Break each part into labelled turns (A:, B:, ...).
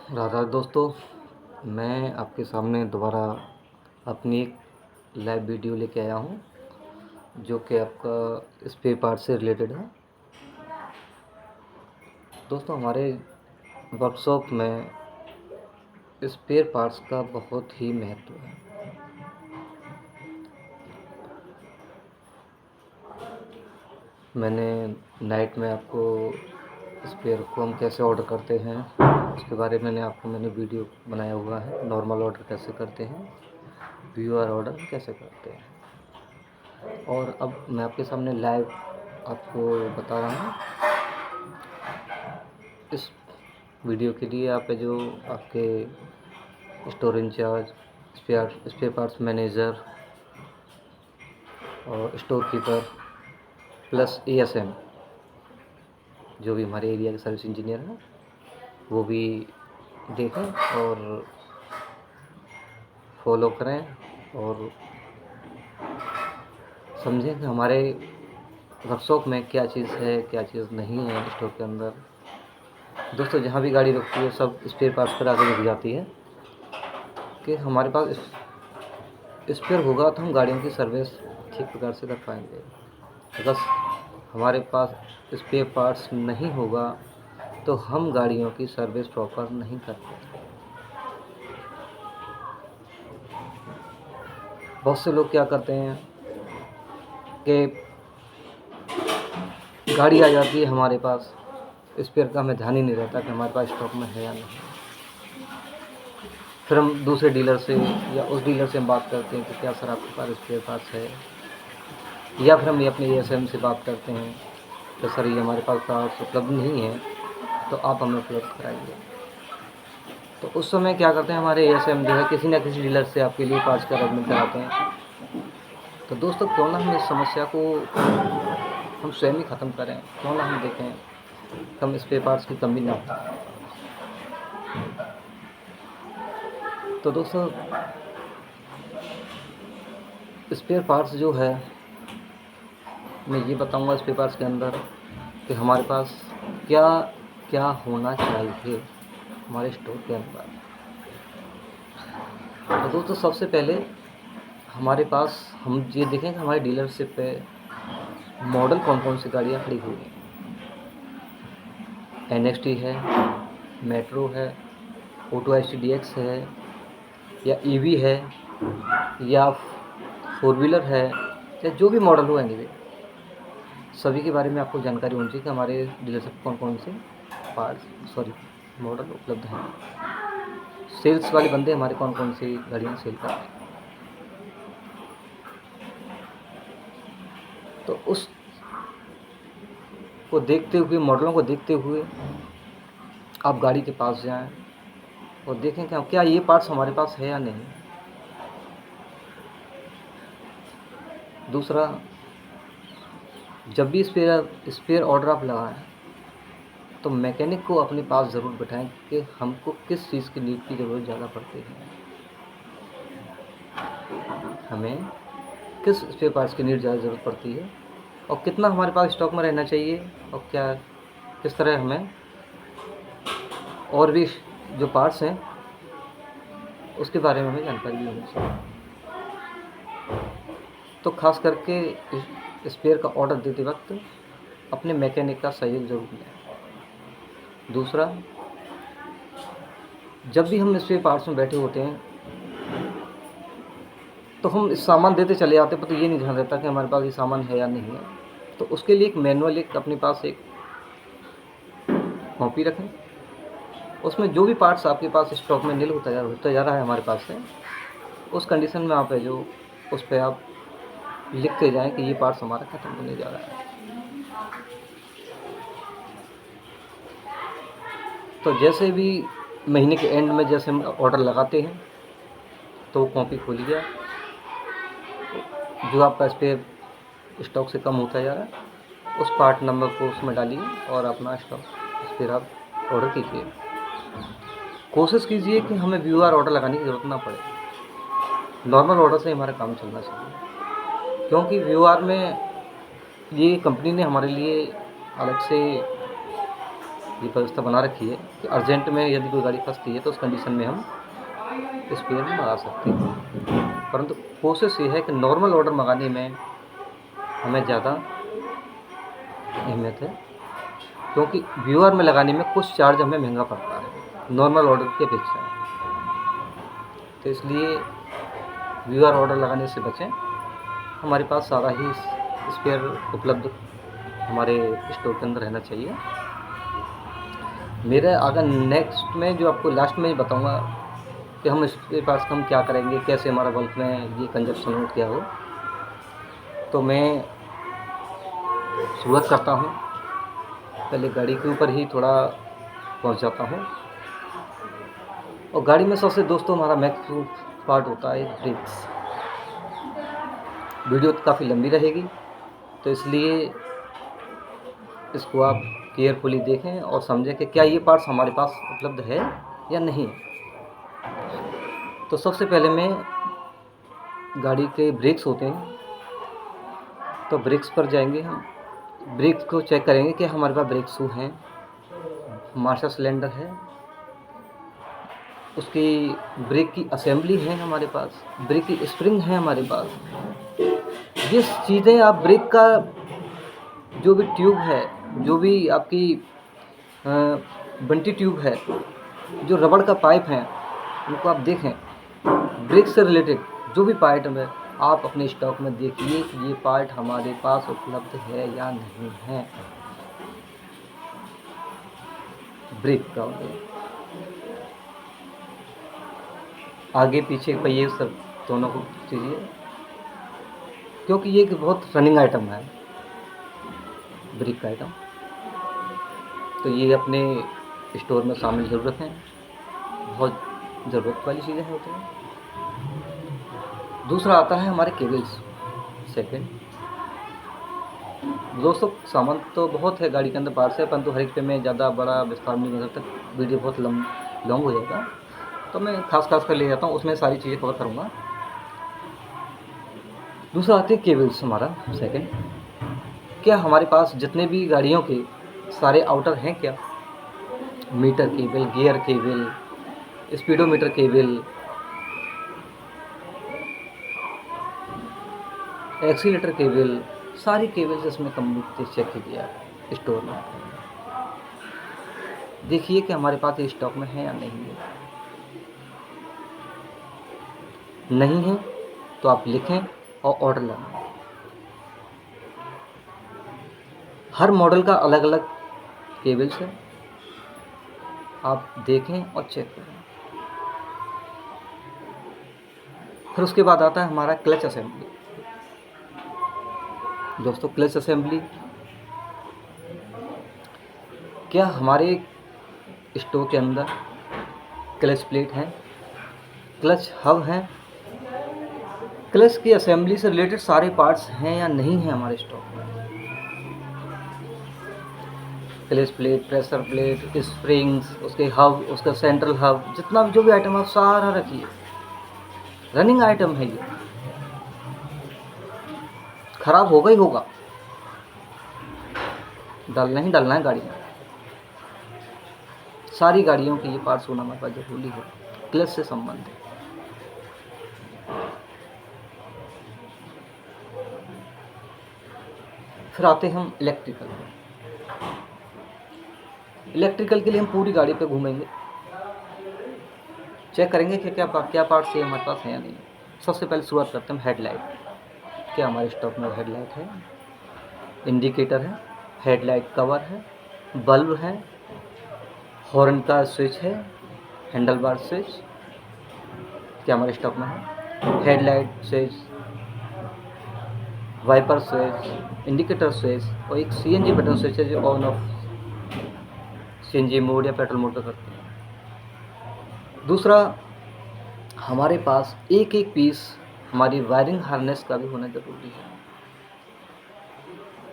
A: राधा दोस्तों, मैं आपके सामने दोबारा अपनी एक लाइव वीडियो लेके आया हूँ जो कि आपका स्पेयर पार्ट से रिलेटेड है। दोस्तों, हमारे वर्कशॉप में स्पेयर पार्ट्स का बहुत ही महत्व है। मैंने नाइट में आपको स्पेयर को हम कैसे ऑर्डर करते हैं उसके बारे में मैंने वीडियो बनाया हुआ है। नॉर्मल ऑर्डर कैसे करते हैं, व्यूअर ऑर्डर कैसे करते हैं, और अब मैं आपके सामने लाइव आपको बता रहा हूँ। इस वीडियो के लिए आप जो आपके store incharge, spare parts manager और स्टोर कीपर प्लस एएसएम जो भी हमारे एरिया के सर्विस इंजीनियर हैं वो भी देखें और फॉलो करें और समझें कि हमारे वर्कशॉप में क्या चीज़ है, क्या चीज़ नहीं है स्टोर के अंदर। दोस्तों, जहाँ भी गाड़ी रुकती है सब स्पेयर पार्ट्स पर आगे रुक जाती है कि हमारे पास स्पेयर होगा तो हम गाड़ियों की सर्विस ठीक प्रकार से कर पाएंगे। अगर हमारे पास स्पेयर पार्ट्स नहीं होगा तो हम गाड़ियों की सर्विस प्रॉपर नहीं कर पाएंगे। बहुत से लोग क्या करते हैं कि गाड़ी आ जाती है हमारे पास, स्पेयर का हमें ध्यान ही नहीं रहता कि हमारे पास स्टॉक में है या नहीं। फिर हम दूसरे डीलर से या उस डीलर से हम बात करते हैं कि क्या सर आपके पास स्पेयर पार्ट्स है, या फिर हम ये अपने एएसएम से बात करते हैं कि सर ये हमारे पास पार्ट्स उपलब्ध नहीं है तो आप हमें उपलब्ध कराइए। तो उस समय क्या करते हैं हमारे एएसएम जो है किसी न किसी डीलर से आपके लिए पार्ट्स का अरेंजमेंट कराते हैं। तो दोस्तों, क्यों ना हम इस समस्या को हम स्वयं ही ख़त्म करें, क्यों ना हम देखें कम स्पेयर पार्ट्स की कमी ना हो। तो दोस्तों, स्पेयर पार्ट्स जो है मैं ये बताऊंगा स्पेयर पार्ट्स के अंदर कि हमारे पास क्या क्या होना चाहिए हमारे स्टोर के अंदर। तो दोस्तों, सबसे पहले हमारे पास हम ये देखें कि हमारे डीलरशिप पे मॉडल कौन कौन सी गाड़ियाँ खड़ी हुई हैं। NXT है, मेट्रो है, ऑटो STDX है, या EV है, या 4 व्हीलर है, या जो भी मॉडल हो एनीवे, सभी के बारे में आपको जानकारी होनी चाहिए कि हमारे डीलरशिप कौन कौन से मॉडल उपलब्ध हैं। सेल्स वाले बंदे हमारे कौन कौन सी गाड़ियाँ सेल करते हैं। तो उस को देखते हुए, मॉडलों को देखते हुए आप गाड़ी के पास जाएं और देखें कि क्या ये पार्ट्स हमारे पास है या नहीं। दूसरा, जब भी स्पेयर ऑर्डर आप लगाएं तो मैकेनिक को अपने पास ज़रूर बिठाएं कि हमको किस चीज़ की नीड की ज़रूरत ज़्यादा पड़ती है, हमें किस स्पेयर पार्ट्स की नीड ज़्यादा ज़रूरत पड़ती है और कितना हमारे पास स्टॉक में रहना चाहिए, और क्या किस तरह हमें और भी जो पार्ट्स हैं उसके बारे में हमें जानकारी भी होनी चाहिए। तो ख़ास करके स्पेयर का ऑर्डर देते वक्त अपने मैकेनिक का सहयोग ज़रूर लें। दूसरा, जब भी हम स्पेयर पार्ट्स में बैठे होते हैं तो हम इस सामान देते चले जाते हैं, पर तो ये नहीं ध्यान रहता कि हमारे पास ये सामान है या नहीं है। तो उसके लिए एक मैनुअल, एक अपने पास एक कॉपी रखें। उसमें जो भी पार्ट्स आपके पास स्टॉक में नील होता जा रहा है हमारे पास से, उस कंडीशन में आप है जो उस पर आप लिखते जाएं कि ये पार्ट्स हमारा ख़त्म होने जा रहा है। तो जैसे भी महीने के एंड में जैसे हम ऑर्डर लगाते हैं तो वो कॉपी खोलिए, जो आपका स्पेयर स्टॉक से कम होता जा रहा है उस पार्ट नंबर को उसमें डालिए और अपना स्पेयर आप ऑर्डर कीजिए। कोशिश कीजिए कि हमें व्यूअर ऑर्डर लगाने की ज़रूरत ना पड़े, नॉर्मल ऑर्डर से हमारा काम चलना चाहिए, क्योंकि व्यूअर में ये कंपनी ने हमारे लिए अलग से ये व्यवस्था बना रखी है कि अर्जेंट में यदि कोई गाड़ी फंसती है तो उस कंडीशन में हम स्पेयर मंगा सकते हैं। परंतु कोशिश ये है कि नॉर्मल ऑर्डर मंगाने में हमें ज़्यादा अहमियत है, क्योंकि व्यूअर में लगाने में कुछ चार्ज हमें महंगा पड़ता है नॉर्मल ऑर्डर की अपेक्षा। तो इसलिए व्यूअर ऑर्डर लगाने से बचें। हमारे पास सारा ही स्पेयर उपलब्ध हमारे स्टोर के अंदर रहना चाहिए। मेरे अगर नेक्स्ट में जो आपको लास्ट में बताऊंगा कि हम इसके पास हम क्या करेंगे, कैसे हमारा बल्क में ये कंजप्शन हो क्या हो, तो मैं शुरुआत करता हूँ। पहले गाड़ी के ऊपर ही थोड़ा पहुँच जाता हूँ, और गाड़ी में सबसे दोस्तों हमारा महत्वपूर्ण पार्ट होता है ब्रेक्स। वीडियो काफ़ी लंबी रहेगी, तो इसलिए इसको आप केयरफुली देखें और समझें कि क्या ये पार्ट्स हमारे पास उपलब्ध है या नहीं। तो सबसे पहले मैं गाड़ी के ब्रेक्स होते हैं, तो ब्रेक्स पर जाएंगे। हम ब्रेक को चेक करेंगे कि हमारे पास ब्रेक शू हैं, मास्टर सिलेंडर है, उसकी ब्रेक की असेंबली है हमारे पास, ब्रेक की स्प्रिंग है हमारे पास। ये चीज़ें आप ब्रेक का जो भी ट्यूब है, जो भी आपकी बंटी ट्यूब है, जो रबड़ का पाइप है, उनको आप देखें। ब्रेक से रिलेटेड जो भी पार्ट है आप अपने स्टॉक में देखिए कि ये पार्ट हमारे पास उपलब्ध है या नहीं है। ब्रेक का आगे पीछे पहिए सब दोनों को चीज़ें, क्योंकि ये एक बहुत रनिंग आइटम है ब्रेक का आइटम, तो ये अपने स्टोर में शामिल ज़रूर रखें। बहुत ज़रूरत वाली चीज़ें होती हैं। दूसरा आता है हमारे केबल्स। सेकंड दोस्तों, सामान तो बहुत है गाड़ी के अंदर पार्ट्स है, परंतु हर एक पे मैं ज़्यादा बड़ा विस्तार नहीं कर सकता, वीडियो बहुत लॉन्ग हो जाएगा, तो मैं खास कर ले जाता हूँ, उसमें सारी चीज़ें कवर करूँगा। दूसरा आते हैं केबल्स हमारा। सेकंड, क्या हमारे पास जितने भी गाड़ियों के सारे आउटर हैं क्या? Meter cable, gear cable, speedometer cable, accelerator cable, सारी केबल्स इसमें कंप्लीट चेक कीजिए स्टोर में। देखिए कि हमारे पास ये स्टॉक में है या नहीं है। नहीं है तो आप लिखें और ऑर्डर लगाएं। हर मॉडल का अलग अलग केबल्स है, आप देखें और चेक करें। फिर उसके बाद आता है हमारा क्लच असेंबली। दोस्तों, क्लच असेंबली क्या हमारे स्टोर के अंदर क्लच प्लेट है, क्लच हब है, क्लच की असेंबली से रिलेटेड सारे पार्ट्स हैं या नहीं हैं हमारे स्टॉक में? Clutch plate, pressure plate, springs, उसके हब, उसका सेंट्रल हब, जितना भी जो भी आइटम है सारा रखिए। रनिंग आइटम है, ये खराब होगा ही होगा, डालना ही डालना है गाड़ी में। सारी गाड़ियों के ये पार्ट्स होना हमारे पास जरूरी है, क्लच से संबंधित। फिर आते हैं हम इलेक्ट्रिकल। इलेक्ट्रिकल के लिए हम पूरी गाड़ी पे घूमेंगे, चेक करेंगे कि क्या पार्ट्स ये हमारे पास है या नहीं। सबसे पहले शुरुआत करते हैं हेडलाइट। क्या हमारे स्टॉक में हेडलाइट है, इंडिकेटर है, हेडलाइट कवर है, बल्ब है, हॉर्न का स्विच है, हैंडल बार स्विच, क्या हमारे स्टॉक में है? Headlight switch, wiper switch, indicator switch, और एक सीएनजी बटन स्विच है जो ऑन ऑफ सीएनजी मोड या पेट्रोल मोड पर करते हैं। दूसरा, हमारे पास एक एक पीस हमारी वायरिंग हार्नेस का भी होना ज़रूरी है।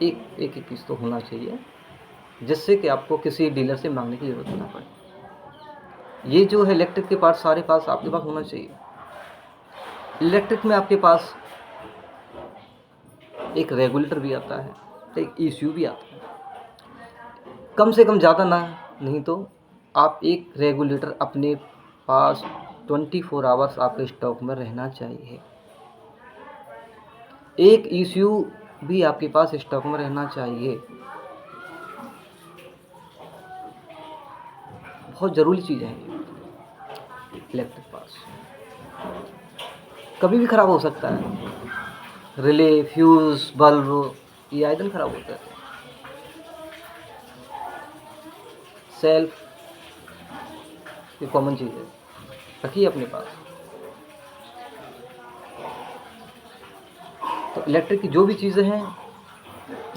A: एक पीस तो होना चाहिए, जिससे कि आपको किसी डीलर से मांगने की ज़रूरत ना पड़े। ये जो है इलेक्ट्रिक के पार्ट सारे पास आपके पास होना चाहिए। इलेक्ट्रिक में आपके पास एक रेगुलेटर भी आता है, एक ECU भी आता है। कम से कम ज़्यादा ना नहीं तो आप एक रेगुलेटर अपने पास 24 आवर्स आपके स्टॉक में रहना चाहिए। एक ECU भी आपके पास स्टॉक में रहना चाहिए। बहुत ज़रूरी चीज़ है ये इलेक्ट्रिक पार्ट्स। कभी भी ख़राब हो सकता है। रिले, फ्यूज़, बल्ब ये आए दिन ख़राब होता है। सेल्फ ये कॉमन चीज़ है, रखिए अपने पास। तो इलेक्ट्रिक की जो भी चीज़ें हैं,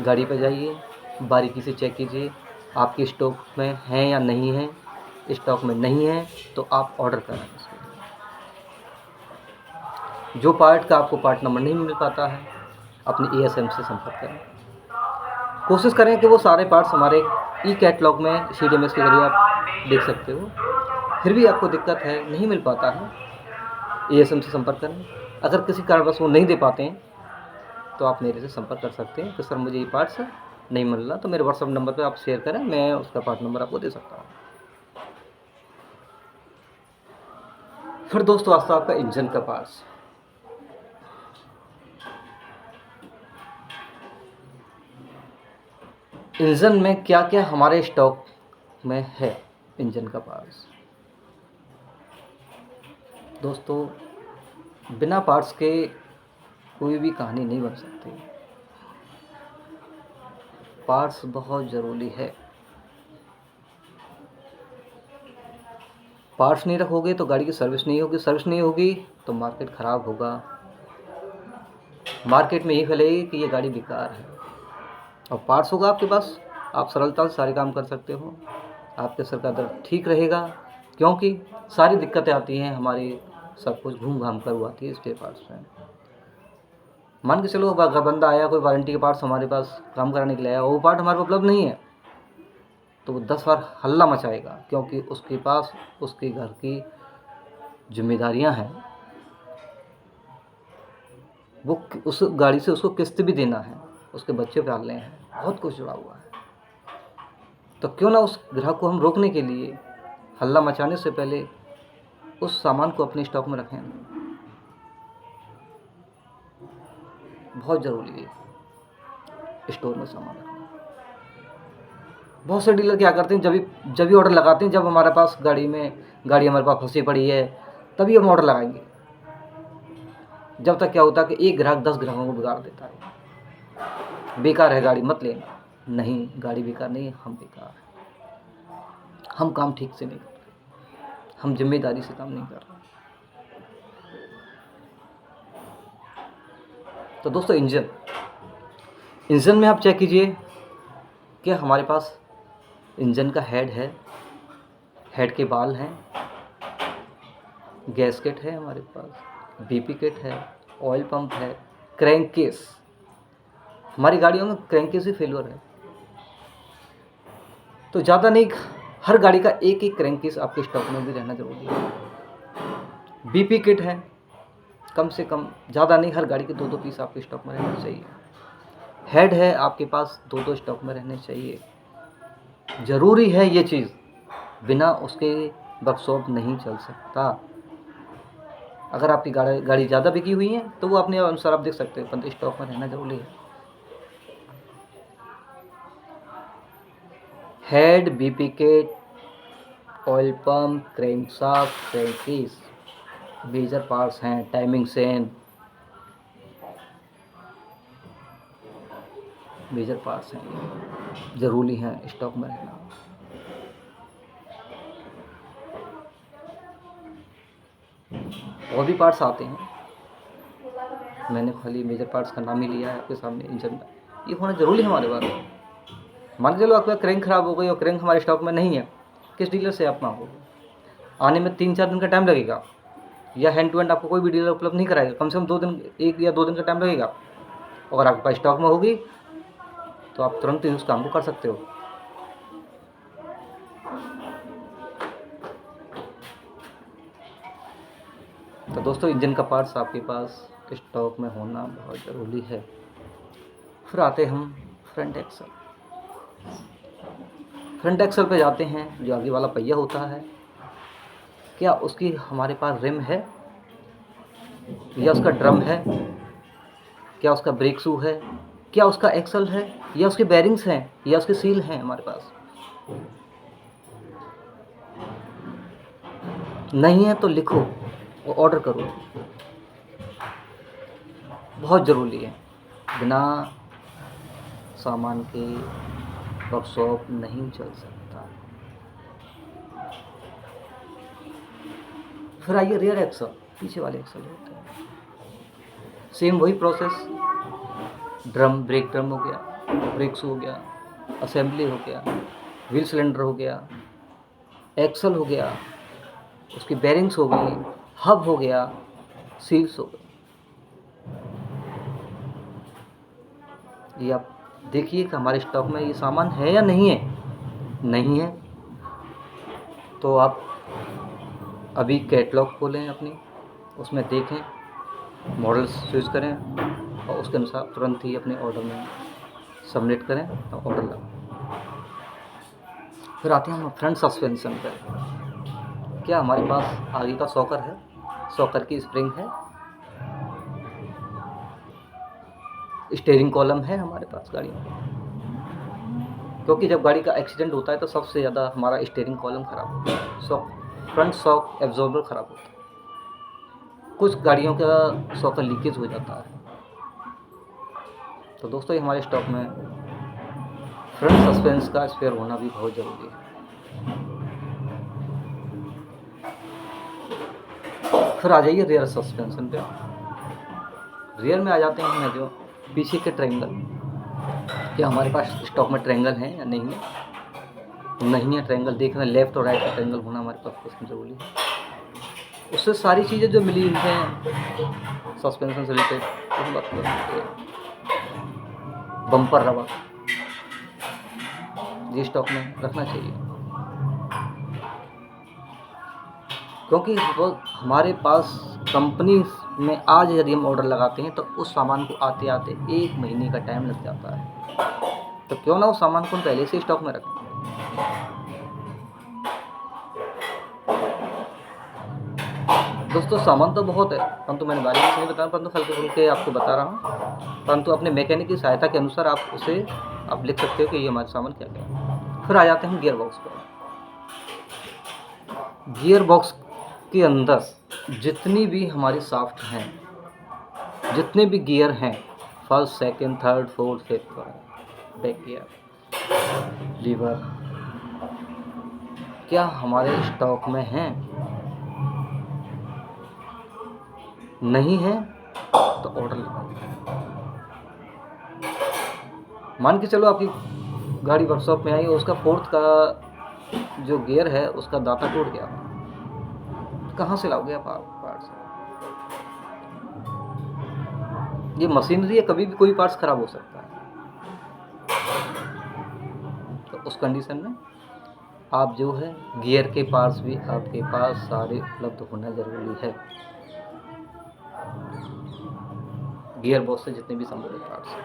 A: गाड़ी पर जाइए, बारीकी से चेक कीजिए आपके स्टॉक में हैं या नहीं है। स्टॉक में नहीं है तो आप ऑर्डर करें उसके लिए। जो पार्ट का आपको पार्ट नंबर नहीं मिल पाता है, अपनी ASM से संपर्क करें। कोशिश करें कि वो सारे पार्ट्स हमारे ई-कैटलॉग में CDMS के जरिए आप देख सकते हो। फिर भी आपको दिक्कत है, नहीं मिल पाता है, ASM से संपर्क करें। अगर किसी कारणवश वो नहीं दे पाते हैं तो आप मेरे से संपर्क कर सकते हैं कि सर मुझे ये पार्ट्स नहीं मिल रहा, तो मेरे व्हाट्सएप नंबर पे आप शेयर करें, मैं उसका पार्ट नंबर आपको दे सकता हूँ। फिर दोस्तों आता है आपका इंजन का पार्ट्स। इंजन में क्या क्या हमारे स्टॉक में है इंजन का पार्ट्स। दोस्तों बिना पार्ट्स के कोई भी कहानी नहीं बन सकती। पार्ट्स बहुत ज़रूरी है। पार्ट्स नहीं रखोगे तो गाड़ी की सर्विस नहीं होगी, सर्विस नहीं होगी तो मार्केट ख़राब होगा। मार्केट में यही फैलेगी कि ये गाड़ी बेकार है। और पार्ट्स होगा आपके पास, आप सरलता से सारे काम कर सकते हो। आपके सर का दर्द ठीक रहेगा, क्योंकि सारी दिक्कतें आती हैं हमारी, सब कुछ घूम घाम कर आती है स्पेयर पार्ट्स में। मान के चलो अगर बंदा आया, कोई वारंटी के पार्ट्स हमारे पास काम कराने के लिए आया, वो पार्ट हमारे पास उपलब्ध नहीं है, तो वो 10 बार हल्ला मचाएगा, क्योंकि उसके पास उसके घर की जिम्मेदारियां हैं। वो उस गाड़ी से उसको किस्त भी देना है, उसके बच्चे पालने हैं, बहुत कुछ जुड़ा हुआ है। तो क्यों ना उस ग्राहक को हम रोकने के लिए हल्ला मचाने से पहले उस सामान को अपने स्टॉक में रखें। बहुत ज़रूरी है स्टोर में सामान रखना। बहुत से डीलर क्या करते हैं, जब भी ऑर्डर लगाते हैं, जब हमारे पास गाड़ी हमारे पास फंसी पड़ी है तभी हम ऑर्डर लगाएंगे। जब तक क्या होता है कि एक ग्राहक 10 ग्राहकों को बिगाड़ देता है। बेकार है गाड़ी, मत लेना। नहीं, गाड़ी बेकार नहीं है, हम बेकार हैं। हम काम ठीक से नहीं कर रहे, हम जिम्मेदारी से काम नहीं कर रहे। तो दोस्तों इंजन में आप चेक कीजिए कि हमारे पास इंजन का हेड है, हेड के बाल हैं, गैसकेट है हमारे पास, BP किट है, ऑयल पंप है, क्रैंक केस। हमारी गाड़ियों में क्रैंक केस ही फेलियर है, तो ज़्यादा नहीं, हर गाड़ी का एक एक क्रैंक केस आपके स्टॉक में भी रहना जरूरी है। BP किट है, कम से कम, ज़्यादा नहीं, हर गाड़ी के 2-2 पीस आपके स्टॉक में रहना चाहिए। हेड है आपके पास 2-2 स्टॉक में रहने चाहिए। ज़रूरी है ये चीज़, बिना उसके वर्कशॉप नहीं चल सकता। अगर आपकी गाड़ी ज़्यादा बिकी हुई है तो वो अपने अनुसार आप देख सकते हो, परंतु स्टॉक में रहना जरूरी है। Head, BP kit, oil pump, crankshaft, crank case, major parts हैं, टाइमिंग चेन, मेजर पार्ट्स हैं, ज़रूरी हैं स्टॉक में रहना। और भी पार्ट्स आते हैं, मैंने खाली मेजर पार्ट्स का नाम ही लिया है आपके सामने। इंजन में ये होना ज़रूरी है हमारे पास। मान के चलो आपका क्रैंक ख़राब हो गई और क्रैंक हमारे स्टॉक में नहीं है, किस डीलर से आप मांगोगे? आने में 3-4 दिन का टाइम लगेगा, या हैंड टू हैंड आपको कोई भी डीलर उपलब्ध नहीं कराएगा। कम से कम 2 दिन, 1 या 2 दिन का टाइम लगेगा। अगर आपके पास स्टॉक में होगी तो आप तुरंत ही उस काम को कर सकते हो। तो दोस्तों इंजन का पार्ट्स आपके पास स्टॉक में होना बहुत ज़रूरी है। फिर आते हम फ्रंट एक्सल। फ्रंट एक्सल पे जाते हैं, जो आगे वाला पहिया होता है, क्या उसकी हमारे पास रिम है या उसका ड्रम है, क्या उसका ब्रेक शू है, क्या उसका एक्सल है या उसके बेरिंग्स हैं या उसके सील हैं हमारे पास। नहीं है तो लिखो और ऑर्डर करो, बहुत ज़रूरी है। बिना सामान के वर्कशॉप नहीं चल सकता। फिर आइए रियर एक्सल, पीछे वाले एक्सल होते हैं, सेम वही प्रोसेस। ड्रम, ब्रेक ड्रम हो गया, ब्रेक शू हो गया, असेंबली हो गया, व्हील सिलेंडर हो गया, एक्सल हो गया, उसकी बेरिंग्स हो गई, हब हो गया, सील्स हो गए। ये आप देखिए कि हमारे स्टॉक में ये सामान है या नहीं है। नहीं है तो आप अभी कैटलॉग खोलें अपनी, उसमें देखें, मॉडल्स चूज करें और उसके अनुसार तुरंत ही अपने ऑर्डर में सबमिट करें और ऑर्डर लगाएं। फिर आते हैं हम फ्रंट सस्पेंशन पर। क्या हमारे पास आगे का सॉकर है, सॉकर की स्प्रिंग है, स्टीयरिंग कॉलम है हमारे पास गाड़ियों में, क्योंकि जब गाड़ी का एक्सीडेंट होता है तो सबसे ज़्यादा हमारा स्टीयरिंग कॉलम ख़राब होता है, फ्रंट शॉक एब्जॉर्बर ख़राब होता है, कुछ गाड़ियों का शॉकर लीकेज हो जाता है। तो दोस्तों ये हमारे स्टॉक में फ्रंट सस्पेंस का स्पेयर होना भी बहुत ज़रूरी है। फिर आ जाइए रियर सस्पेंशन पे। रियर में आ जाते हैं हमें जो पीछे के ट्रायंगल, क्या हमारे पास स्टॉक में ट्रायंगल है या नहीं है। नहीं है ट्रायंगल, देखना लेफ्ट और राइट का ट्रायंगल होना हमारे पास बहुत ज़रूरी है। उससे सारी चीज़ें जो मिली हैं सस्पेंशन से रिलेटेड, उस बात कर सकते हैं। बम्पर रबर ये स्टॉक में रखना चाहिए, क्योंकि वो हमारे पास कंपनी में आज यदि हम ऑर्डर लगाते हैं तो उस सामान को आते आते 1 महीने का टाइम लग जाता है। तो क्यों ना उस सामान को हम पहले से स्टॉक में रखें। दोस्तों सामान तो बहुत है, परंतु मैंने बारी से नहीं बताया, परंतु हल्के फुल्के आपको बता रहा हूँ। परंतु अपने मैकेनिक की सहायता के अनुसार आप उसे आप लिख सकते हो कि ये हमारे सामान क्या क्या है। फिर आ जाते हैं गियर बॉक्स पर। गियर बॉक्स के अंदर जितनी भी हमारी शाफ्ट हैं, जितने भी गियर हैं, first, second, third, fourth, fifth, back gear, lever, क्या हमारे स्टॉक में हैं। नहीं है तो ऑर्डर लगाओ। मान के चलो आपकी गाड़ी वर्कशॉप में आई और उसका फोर्थ का जो गियर है उसका दांता टूट गया, कहाँ से लाओगे आप पार्ट्स। ये मशीनरी है, कभी भी कोई पार्ट्स खराब हो सकता है। तो उस कंडीशन में आप जो है गियर के पार्ट्स भी आपके पास सारे उपलब्ध होना ज़रूरी है। गियर बॉक्स से जितने भी संबंधित पार्ट्स हैं।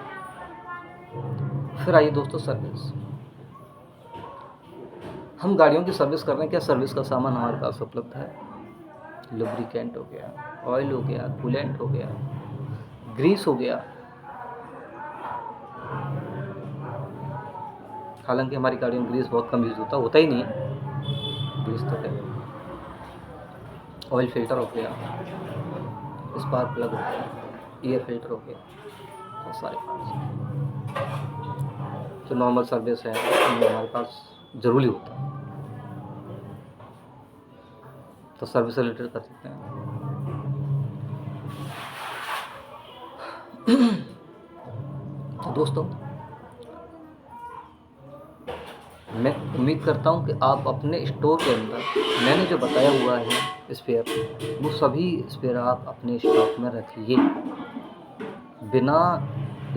A: फिर आइए दोस्तों सर्विस। हम गाड़ियों की सर्विस कर रहे हैं, क्या सर्विस का सामान हमारे पास उपलब्ध है। लुब्रिकेंट हो गया, ऑयल हो गया, कूलेंट हो गया, ग्रीस हो गया। हालांकि हमारी गाड़ियों में ग्रीस बहुत कम यूज़ होता ही नहीं है, ग्रीस तो है। ऑयल फिल्टर हो गया, स्पार्क प्लग हो गया, एयर फिल्टर हो गया, बहुत सारे पार्ट्स जो नॉर्मल सर्विस है उनमें हमारे पास ज़रूरी होता है। तो सर्विस रिलेटेड कर सकते हैं। तो दोस्तों मैं उम्मीद करता हूं कि आप अपने स्टोर के अंदर मैंने जो बताया हुआ है स्पेयर, वो सभी स्पेयर आप अपने स्टॉक में रखिए। बिना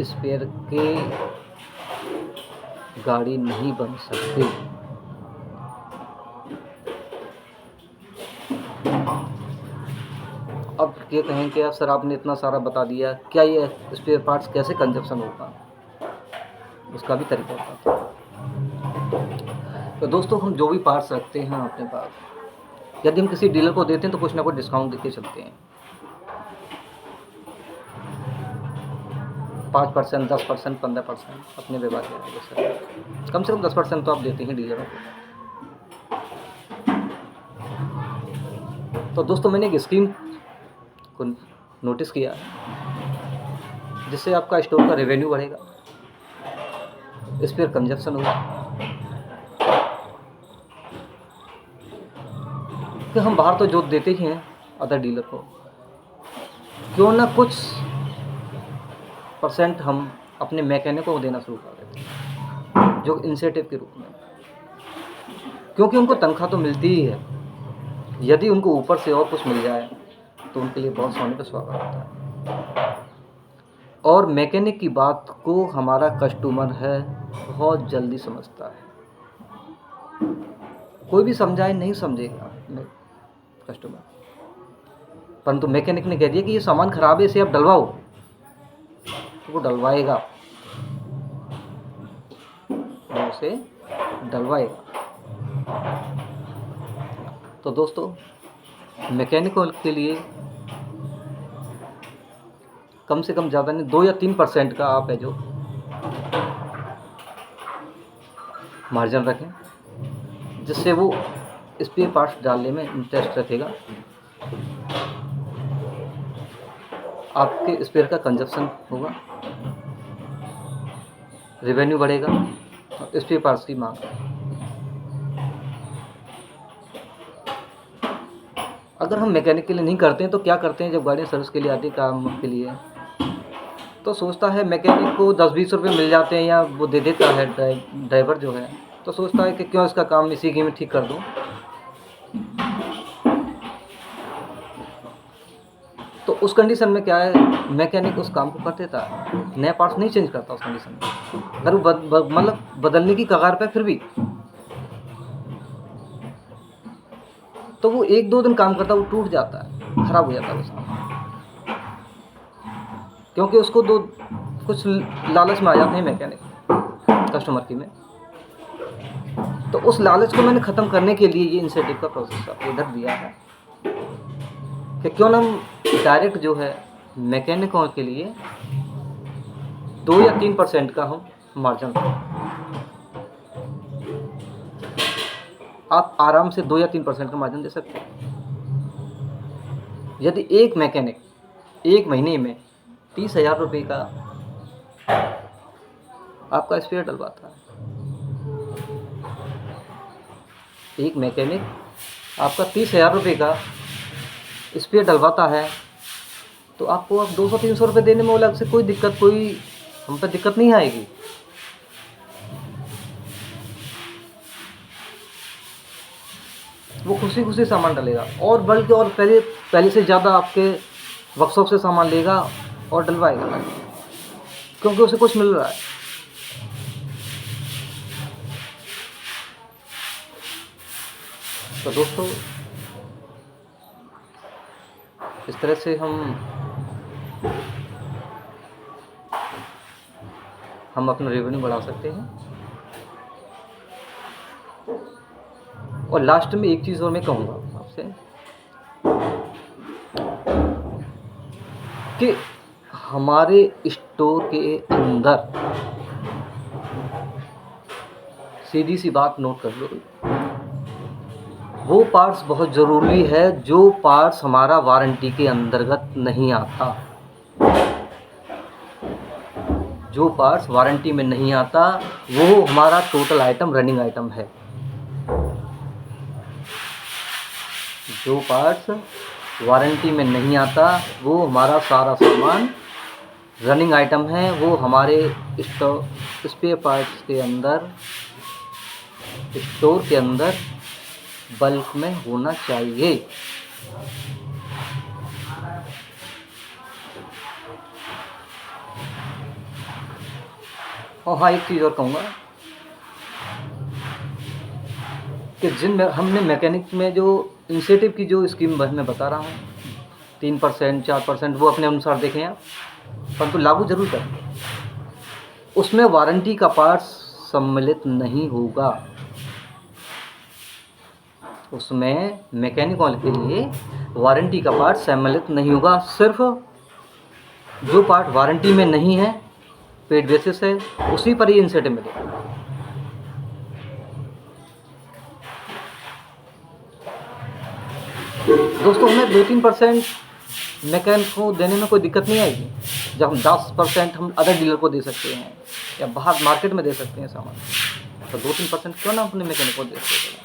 A: स्पेयर के गाड़ी नहीं बन सकती। अब ये कहें कि सर आपने इतना सारा बता दिया, क्या ये स्पेयर पार्ट्स कैसे कंजप्शन होगा, उसका भी तरीका होता है। तो दोस्तों हम जो भी पार्ट्स रखते हैं अपने पास, यदि हम किसी डीलर को देते हैं तो कुछ ना कुछ डिस्काउंट देके चलते हैं। 5%, 10%, 15% अपने व्यवहार के आगे सर, कम से कम 10% तो आप देते हैं डीलरों को। तो दोस्तों मैंने एक स्कीम को नोटिस किया है, जिससे आपका स्टोर का रेवेन्यू बढ़ेगा, स्पेयर कंजप्शन होगा। कि हम बाहर तो जो देते ही हैं अदर डीलर को, क्यों ना कुछ % हम अपने मैकेनिक को देना शुरू कर देते हैं, जो इंसेंटिव के रूप में, क्योंकि उनको तनख्वाह तो मिलती ही है। यदि उनको ऊपर से और कुछ मिल जाए तो उनके लिए बहुत सोने पे सुहागा होता है। और मैकेनिक की बात को हमारा कस्टमर है बहुत जल्दी समझता है। कोई भी समझाए नहीं समझेगा कस्टमर, परंतु मैकेनिक ने कह दिया कि ये सामान खराब है, इसे आप डलवाओ, तो वो डलवाएगा, वो उसे डलवाएगा। तो दोस्तों मैकेनिकल के लिए कम से कम ज़्यादा नहीं 2 या 3% का आप है जो मार्जिन रखें, जिससे वो स्पेयर पार्ट्स डालने में इंटरेस्ट रखेगा। आपके स्पेयर का कंजप्शन होगा, रेवेन्यू बढ़ेगा, और स्पेयर पार्ट्स की मांग। अगर हम मैकेनिक के लिए नहीं करते हैं तो क्या करते हैं, जब गाड़ियाँ सर्विस के लिए आती है काम के लिए, तो सोचता है मैकेनिक को 10-20 रुपये मिल जाते हैं या वो दे देता है ड्राइवर जो है, तो सोचता है कि क्यों इसका काम इसी की में ठीक कर दूं। तो उस कंडीशन में क्या है, मैकेनिक उस काम को कर देता है, नया पार्ट्स नहीं चेंज करता उस कंडीशन में। अगर वो मतलब बदलने की कगार पे फिर भी, तो वो 1-2 दिन काम करता है, वो टूट जाता है, खराब हो जाता है वो सामान, क्योंकि उसको कुछ लालच में आ जाते हैं मैकेनिक कस्टमर की में। तो उस लालच को मैंने ख़त्म करने के लिए ये इंसेंटिव का प्रोसेस इधर दिया है कि क्यों ना हम डायरेक्ट जो है मैकेनिकों के लिए 2 या 3% का हम मार्जिन रखें। आप आराम से 2 या 3% का मार्जिन दे सकते हैं। यदि एक मैकेनिक 1 महीने में 30,000 रुपये का आपका स्पेयर डलवाता है, एक मैकेनिक आपका 30,000 रुपये का स्पेयर डलवाता है, तो आपको अब 200-300 रुपये देने में अलग से कोई हम पर दिक्कत नहीं आएगी। वो खुशी खुशी सामान डलेगा, और बल्कि और पहले से ज़्यादा आपके वर्कशॉप से सामान लेगा और डलवाएगा, क्योंकि उसे कुछ मिल रहा है। तो दोस्तों इस तरह से हम अपना रेवेन्यू बढ़ा सकते हैं। और लास्ट में एक चीज़ और मैं कहूँगा आपसे कि हमारे स्टोर के अंदर सीधी सी बात नोट कर लो, वो पार्ट्स बहुत ज़रूरी है जो पार्ट्स हमारा वारंटी के अंतर्गत नहीं आता। जो पार्ट्स वारंटी में नहीं आता वो हमारा टोटल आइटम रनिंग आइटम है। जो पार्ट्स वारंटी में नहीं आता वो हमारा सारा सामान रनिंग आइटम है, वो हमारे स्पेयर पार्ट्स के अंदर स्टोर के अंदर बल्क में होना चाहिए। और हाँ, एक चीज़ और कहूँगा कि हमने मैकेनिक में जो इंसेंटिव की जो स्कीम मैं बता रहा हूँ 3%, 4%, वो अपने अनुसार देखें आप, परंतु लागू जरूर करें। उसमें वारंटी का पार्ट्स सम्मिलित नहीं होगा। उसमें मैकेनिक ऑयल के लिए वारंटी का पार्ट सम्मिलित नहीं होगा। सिर्फ जो पार्ट वारंटी में नहीं है, पेड बेसिस है, उसी पर ही इनसेट मिलेगा। दोस्तों, हमें 2-3% मैकेनिक को देने में कोई दिक्कत नहीं आएगी, जब हम 10% हम अदर डीलर को दे सकते हैं या बाहर मार्केट में दे सकते हैं सामान, तो 2-3% क्यों ना अपने मैकेनिक को दे सकते हैं।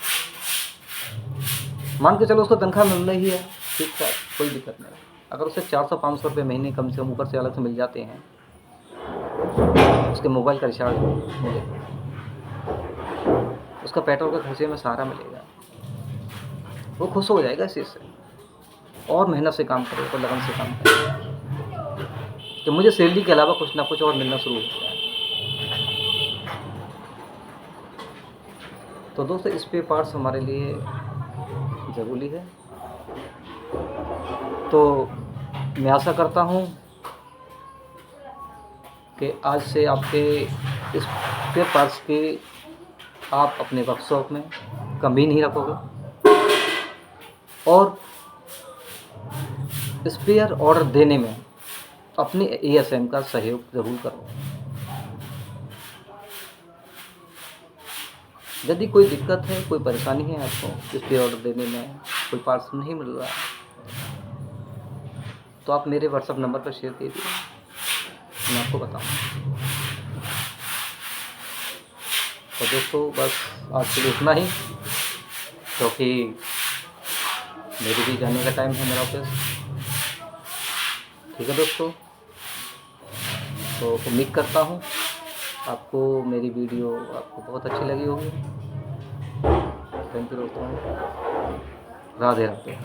A: मान के चलो उसको तनख्वाह मिल रही है, ठीक है, कोई दिक्कत नहीं। अगर उसे 400-500 रुपये महीने कम से कम ऊपर से अलग से मिल जाते हैं, उसके मोबाइल का रिचार्ज मिलेगा, उसका पेट्रोल का खर्चे में सहारा मिलेगा, वो खुश हो जाएगा इस चीज़ से और मेहनत से काम करेगा, लगन से काम करेगा। तो मुझे सैलरी के अलावा कुछ ना कुछ और मिलना शुरू हो गया है। तो दोस्तों, स्पेयर पार्ट्स हमारे लिए ज़रूरी है। तो मैं आशा करता हूँ कि आज से आपके स्पेयर पार्ट्स के आप अपने वर्कशॉप में कमी नहीं रखोगे और स्पेयर ऑर्डर देने में अपने एएसएम का सहयोग ज़रूर करो। यदि कोई दिक्कत है, कोई परेशानी है आपको स्पेयर ऑर्डर देने में, कोई पार्ट्स नहीं मिल रहा, तो आप मेरे व्हाट्सएप नंबर पर शेयर कीजिए, मैं आपको बताऊँ। तो दोस्तों, बस आज के लिए इतना ही, क्योंकि मेरे भी जाने का टाइम है, मेरा ऑफिस। ठीक है दोस्तों, तो उम्मीद करता हूँ आपको मेरी वीडियो आपको बहुत अच्छी लगी होगी। थैंक यू दोस्तों, राधे राधे।